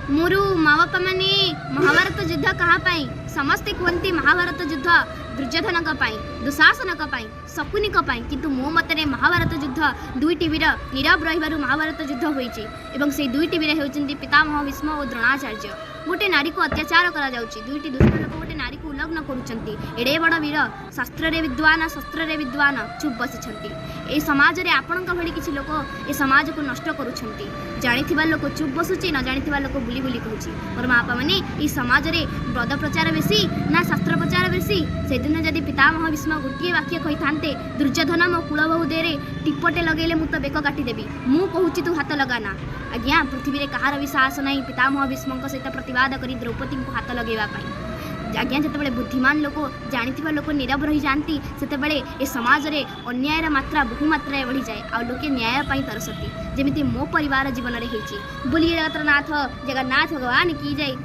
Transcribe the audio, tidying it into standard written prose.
मोरू माँ बापा मैंने महाभारत युद्ध कहाँ पाई समस्ते कहते महाभारत युद्ध दुर्योधन दुशासन शकुनी किंतु मो मतरे महाभारत युद्ध दुईटी वीर नीरव रही महाभारत युद्ध होती से दुईटी वीर होती पितामह भीष्म और द्रोणाचार्य। गोटे नारी को अत्याचार करा जाउची दुईटी दुष्ट लोक गोटे नारी को उल्लग्न करुचंती एडे बड़ वीर शास्त्र रे विद्वान शस्त्र रे विद्वान चुप बसिछंती। ए समाज रे आपणक भली किछि लोक ए समाज को नष्ट करुछंती जानिथिबा लोक चुप बसुची न जानिथिबा लोक बुली बुली कहूची। मोर मापा माने ए समाज रे ब्रद प्रचार बेसी ना शास्त्र प्रचार बेसी से दिन जदि पितामह भीष्म गोटे वाक्य कहि थांते दुर्योधन मो कुल बहु देरे टिपटे लगेले मु तो बेक काटी देबी मु कहूची तू हाथ लगाना। आज्ञा पृथ्वी रे कहार भी साहस नहीं पितामह भीष्म सहित प्रतिवाद करी द्रौपदी को हाथ लगेवा पाई। आज्ञा जिते बुद्धिमान लोक जानिथिबा लोक नीरव रही जाती से ए समाज रे अन्यायर मात्रा बहु मात्रा बढ़ी जाए आ लोके न्याय पाई तरसती जेमिति मो परिवार जीवन रे हेची। बोलिए जगन्नाथ भगवान की जय।